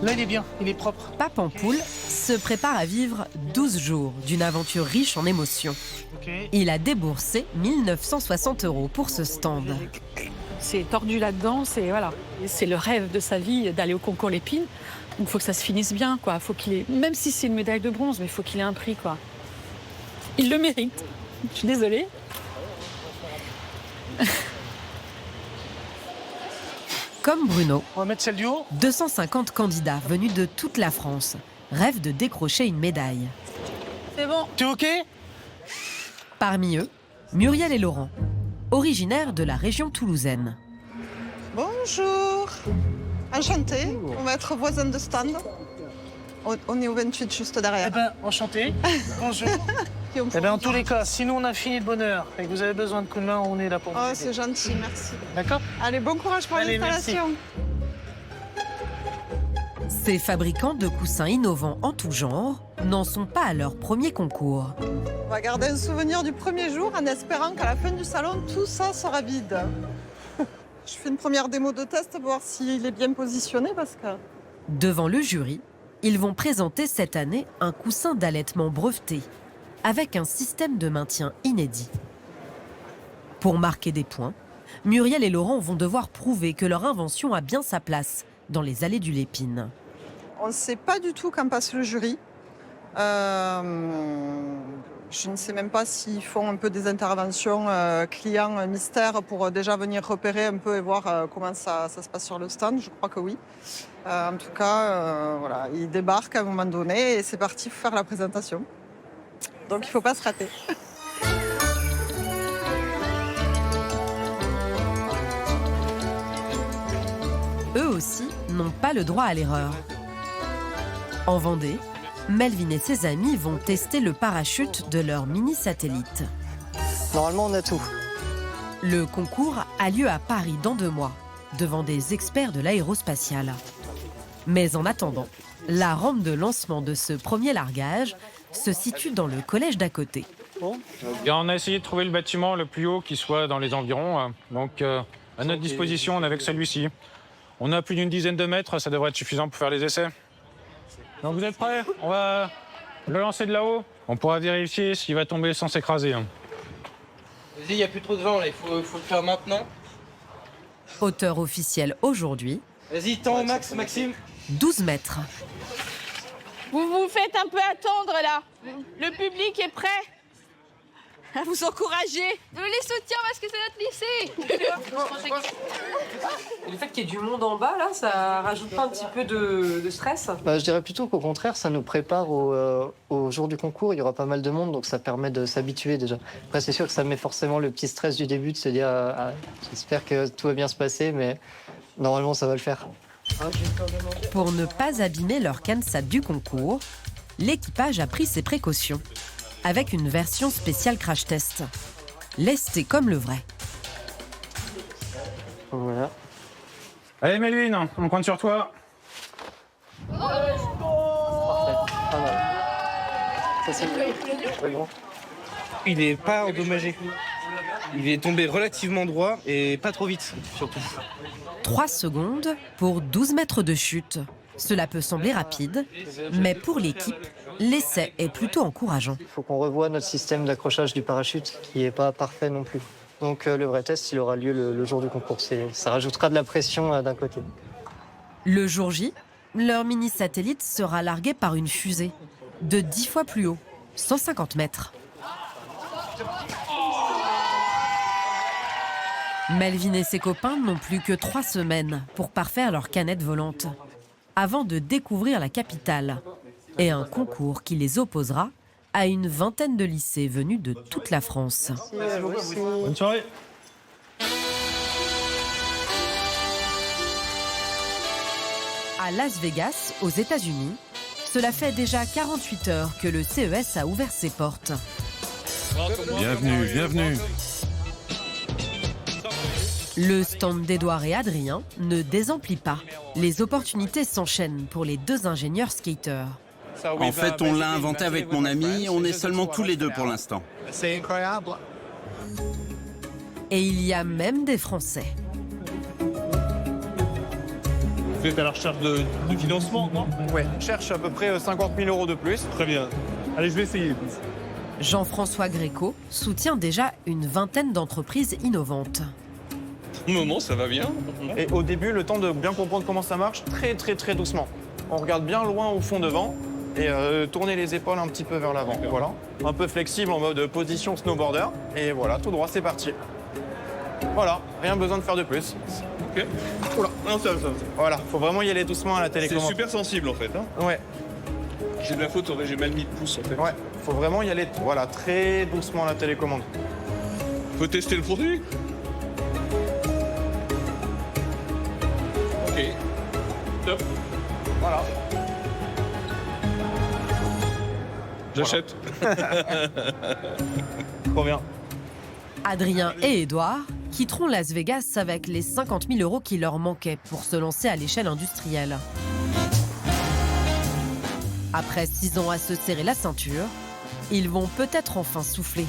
Là, il est bien, il est propre. Pape en poule se prépare à vivre 12 jours d'une aventure riche en émotions. Okay. Il a déboursé 1960 € pour ce stand. C'est tordu là-dedans, c'est le rêve de sa vie d'aller au concours Lépine. Donc il faut que ça se finisse bien, quoi. Faut qu'il ait, même si c'est une médaille de bronze, mais il faut qu'il ait un prix, quoi. Il le mérite. Je suis désolée. Comme Bruno, on va mettre celle du haut. 250 candidats venus de toute la France rêvent de décrocher une médaille. C'est bon. T'es OK? Parmi eux, Muriel et Laurent, originaires de la région toulousaine. Bonjour. Enchantée. On va être voisins de stand. On est au 28, juste derrière. Eh ben, enchanté. Bonjour. Eh ben, en tous les cas, si nous on a fini de bonne heure et que vous avez besoin de coups de main, on est là pour vous. Oh, aider. c'est gentil, merci. D'accord? Allez, bon courage pour l'installation. Ces fabricants de coussins innovants en tout genre n'en sont pas à leur premier concours. On va garder un souvenir du premier jour en espérant qu'à la fin du salon, tout ça sera vide. Je fais une première démo de test pour voir s'il est bien positionné parce que... Devant le jury, ils vont présenter cette année un coussin d'allaitement breveté avec un système de maintien inédit. Pour marquer des points, Muriel et Laurent vont devoir prouver que leur invention a bien sa place dans les allées du Lépine. On ne sait pas du tout quand passe le jury. Je ne sais même pas s'ils font un peu des interventions clients mystères pour déjà venir repérer un peu et voir comment ça se passe sur le stand. Je crois que oui. En tout cas, voilà, ils débarquent à un moment donné et c'est parti pour faire la présentation. Donc il ne faut pas se rater. Eux aussi n'ont pas le droit à l'erreur. En Vendée, Melvin et ses amis vont tester le parachute de leur mini-satellite. Normalement, on a tout. Le concours a lieu à Paris dans 2 mois, devant des experts de l'aérospatiale. Mais en attendant, la rampe de lancement de ce premier largage se situe dans le collège d'à côté. Bien, on a essayé de trouver le bâtiment le plus haut qui soit dans les environs. Donc, à notre disposition, on est avec celui-ci. On a plus d'une dizaine de mètres, ça devrait être suffisant pour faire les essais. Donc, vous êtes prêts? On va le lancer de là-haut. On pourra vérifier s'il va tomber sans s'écraser. Vas-y, il n'y a plus trop de vent, là. Il faut le faire maintenant. Hauteur officielle aujourd'hui. Vas-y, tends au max, Maxime. 12 mètres. Vous vous faites un peu attendre là. Le public est prêt à vous encourager. Nous les soutiens parce que c'est notre lycée. Le fait qu'il y ait du monde en bas, là, ça rajoute pas un petit peu de stress? Je dirais plutôt qu'au contraire, ça nous prépare au jour du concours. Il y aura pas mal de monde, donc ça permet de s'habituer déjà. Après, c'est sûr que ça met forcément le petit stress du début de se dire j'espère que tout va bien se passer, mais normalement, ça va le faire. Pour ne pas abîmer leur CANSAT du concours, l'équipage a pris ses précautions avec une version spéciale crash test. Lesté comme le vrai. Voilà. Allez Melvin, on compte sur toi. Ça, c'est bon. Il n'est pas endommagé. Il est tombé relativement droit et pas trop vite, surtout. 3 secondes pour 12 mètres de chute. Cela peut sembler rapide, mais pour l'équipe, l'essai est plutôt encourageant. Il faut qu'on revoie notre système d'accrochage du parachute qui n'est pas parfait non plus. Donc le vrai test, il aura lieu le jour du concours. Ça rajoutera de la pression d'un côté. Le jour J, leur mini-satellite sera largué par une fusée de 10 fois plus haut, 150 mètres. Melvin et ses copains n'ont plus que 3 semaines pour parfaire leur canette volante, avant de découvrir la capitale et un concours qui les opposera à une vingtaine de lycées venus de toute la France. Bonne soirée. À Las Vegas, aux États-Unis, cela fait déjà 48 heures que le CES a ouvert ses portes. Bienvenue, bienvenue. Le stand d'Edouard et Adrien ne désemplit pas. Les opportunités s'enchaînent pour les 2 ingénieurs skateurs. En fait, on l'a inventé avec mon ami, on est seulement tous les 2 pour l'instant. C'est incroyable. Et il y a même des Français. Vous êtes à la recherche de financement, non? Ouais, on cherche à peu près 50 000 € de plus. Très bien. Allez, je vais essayer. Jean-François Gréco soutient déjà une vingtaine d'entreprises innovantes. Au moment, ça va bien. Et au début, le temps de bien comprendre comment ça marche, très doucement. On regarde bien loin au fond devant et tourner les épaules un petit peu vers l'avant. Voilà. Un peu flexible en mode position snowboarder. Et voilà, tout droit, c'est parti. Voilà, rien besoin de faire de plus. Ok. Oula, non, ça. Voilà, faut vraiment y aller doucement à la télécommande. C'est super sensible en fait. Hein. Ouais. J'ai de la faute, j'ai mal mis de pouce en fait. Ouais, faut vraiment y aller voilà, très doucement à la télécommande. Faut tester le produit. Ok. Top. Voilà. J'achète. Trop bien. Adrien et Édouard quitteront Las Vegas avec les 50 000 € qui leur manquaient pour se lancer à l'échelle industrielle. Après 6 ans à se serrer la ceinture, ils vont peut-être enfin souffler.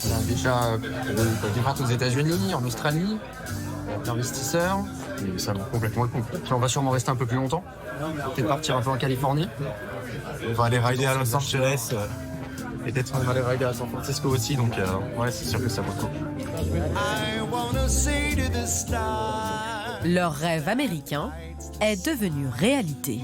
On a déjà des ventes aux États-Unis, en Australie, d'investisseurs, et ça vaut complètement le coup. Puis on va sûrement rester un peu plus longtemps, peut-être partir un peu en Californie. On va aller rider à Los Angeles, peut-être on va aller rider à San Francisco aussi, donc ouais, c'est sûr que ça vaut le coup. Leur rêve américain est devenu réalité.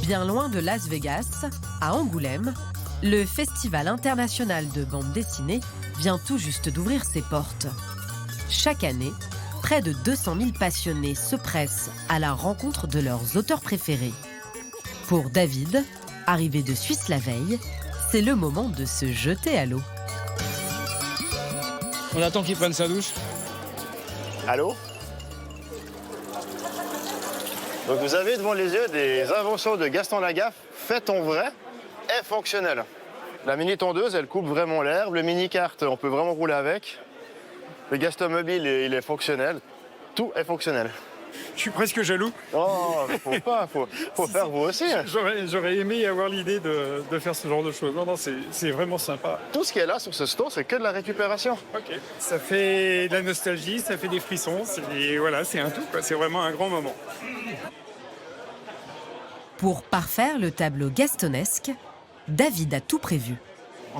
Bien loin de Las Vegas, à Angoulême, le Festival international de bande dessinée vient tout juste d'ouvrir ses portes. Chaque année, près de 200 000 passionnés se pressent à la rencontre de leurs auteurs préférés. Pour David, arrivé de Suisse la veille, c'est le moment de se jeter à l'eau. On attend qu'il prenne sa douche. Allô? Donc vous avez devant les yeux des inventions de Gaston Lagaffe faites en vrai et fonctionnelles. La mini tondeuse, elle coupe vraiment l'herbe. Le mini kart, on peut vraiment rouler avec. Le Gaston mobile, il est fonctionnel. Tout est fonctionnel. Je suis presque jaloux. Oh, faut pas, faut faire vous aussi. J'aurais aimé avoir l'idée de faire ce genre de choses. Non, c'est vraiment sympa. Tout ce qui est là sur ce stand, c'est que de la récupération. Ok. Ça fait de la nostalgie, ça fait des frissons. Voilà, c'est un tout, quoi. C'est vraiment un grand moment. Pour parfaire le tableau gastonesque, David a tout prévu.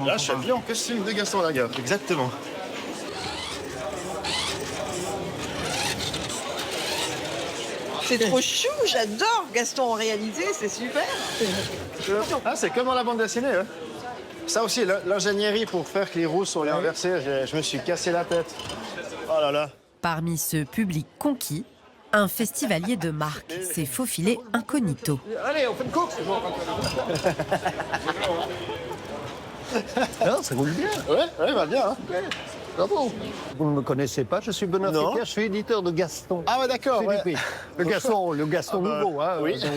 Là, je suis habillé en costume de Gaston Lagaffe, exactement. C'est trop chou, j'adore Gaston en réalité, c'est super. Ah, c'est comme dans la bande dessinée. Hein. Ça aussi, l'ingénierie pour faire que les roues sont inversées, je me suis cassé la tête. Oh là là. Parmi ce public conquis, un festivalier de marque s'est faufilé incognito. Allez, on fait une course. Non, ça roule bien. Ouais, va bien. Hein. Bravo. Vous ne me connaissez pas, je suis Benoît Pétier, je suis éditeur de Gaston. Ah ouais, d'accord. Ouais. Le Gaston nouveau. Hein, oui. Donc,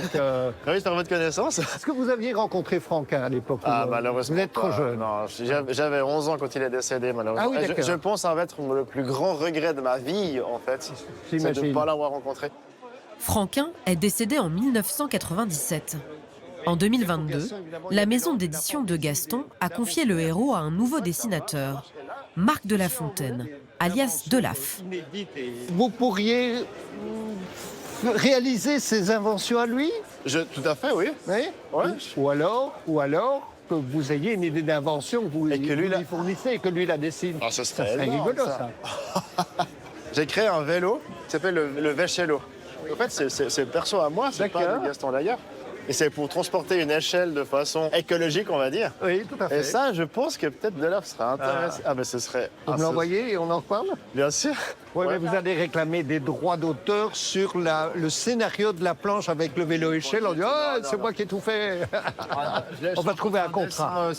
oui, c'est votre connaissance. Est-ce que vous aviez rencontré Franquin à l'époque? Ah, malheureusement. Vous êtes trop jeune. Non, j'avais 11 ans quand il est décédé, malheureusement. Ah oui, je pense ça va être le plus grand regret de ma vie, en fait. C'est de ne pas l'avoir rencontré. Franquin est décédé en 1997. En 2022, la maison d'édition de Gaston a confié le héros à un nouveau dessinateur, Marc de La Fontaine, alias Delaf. Vous pourriez réaliser ses inventions à lui? Tout à fait, oui. Oui. Ouais. Ou alors que vous ayez une idée d'invention que vous lui fournissez et que lui la dessine. Ah, ça serait rigolo, énorme, ça. J'ai créé un vélo qui s'appelle le Véchello. En fait, c'est perso à moi, c'est pas de Gaston Lagaffe. Et c'est pour transporter une échelle de façon écologique, on va dire. Oui, tout à fait. Et ça, je pense que peut-être Delaf serait intéressant. Ah, mais ce serait... Vous me l'envoyez et on en reparle? Bien sûr. Oui, mais vous allez réclamer des droits d'auteur sur le scénario de la planche avec le vélo échelle. On dit, c'est moi qui ai tout fait. On va trouver un contrat.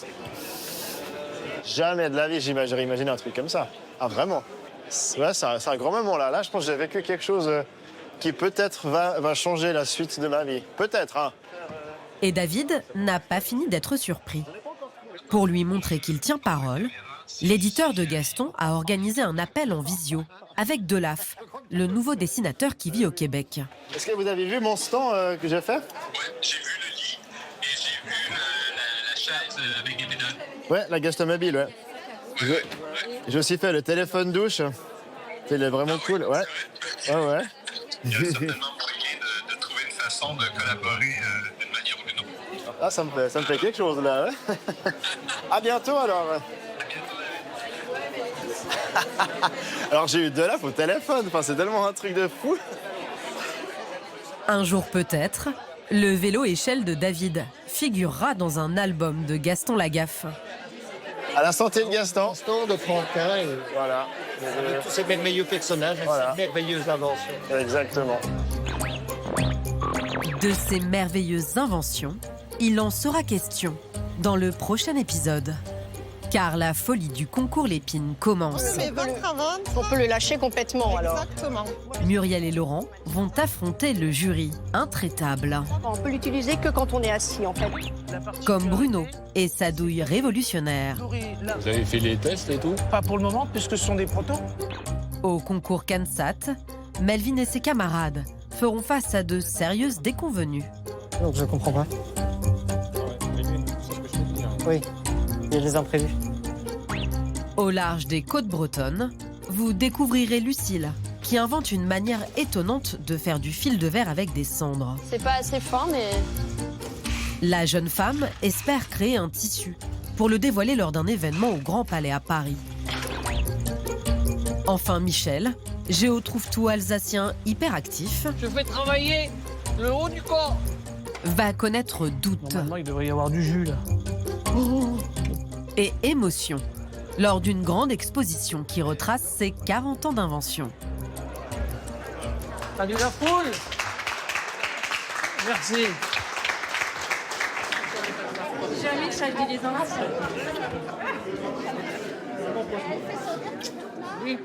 Jamais de la vie, j'aurais imaginé un truc comme ça. Ah, vraiment? Ouais, c'est un grand moment, là. Là, je pense que j'ai vécu quelque chose qui peut-être va changer la suite de ma vie. Peut-être, hein. Et David n'a pas fini d'être surpris. Pour lui montrer qu'il tient parole, l'éditeur de Gaston a organisé un appel en visio avec Delaf, le nouveau dessinateur qui vit au Québec. Est-ce que vous avez vu mon stand que j'ai fait? Ouais, j'ai vu le lit et j'ai vu la chaise avec des pédales. Ouais, la Gastomobile, ouais. J'ai aussi fait le téléphone douche. C'est vraiment cool, ouais. Ouais. Il y a certainement moyen de trouver une façon de collaborer d'une manière ou d'une autre. Ah, ça me fait quelque chose, là. Hein. À bientôt, alors. Alors, j'ai eu Delaf au téléphone. Enfin, c'est tellement un truc de fou. Un jour peut-être, le vélo échelle de David figurera dans un album de Gaston Lagaffe. À la santé de Gaston. Gaston de Franquin. Voilà. Avec tous ces merveilleux personnages et ces merveilleuses inventions. Exactement. De ces merveilleuses inventions, il en sera question dans le prochain épisode. Car la folie du concours Lépine commence. On peut le lâcher complètement alors. Exactement. Muriel et Laurent vont affronter le jury intraitable. On peut l'utiliser que quand on est assis en fait. Comme Bruno et sa douille révolutionnaire. Vous avez fait les tests et tout? Pas pour le moment, puisque ce sont des protos. Au concours CANSAT, Melvin et ses camarades feront face à de sérieuses déconvenues. Donc je comprends pas. Oui, il y a des imprévus. Au large des côtes bretonnes, vous découvrirez Lucille, qui invente une manière étonnante de faire du fil de verre avec des cendres. C'est pas assez fort, mais... La jeune femme espère créer un tissu pour le dévoiler lors d'un événement au Grand Palais à Paris. Enfin Michel, géotrouve-tout alsacien hyperactif, Je fais travailler le haut du corps. va connaître doute Normalement, il devrait y avoir du jus là. et émotion lors d'une grande exposition qui retrace ses 40 ans d'invention. Salut la foule. Merci. Jamais ça dit les inventions. Oui.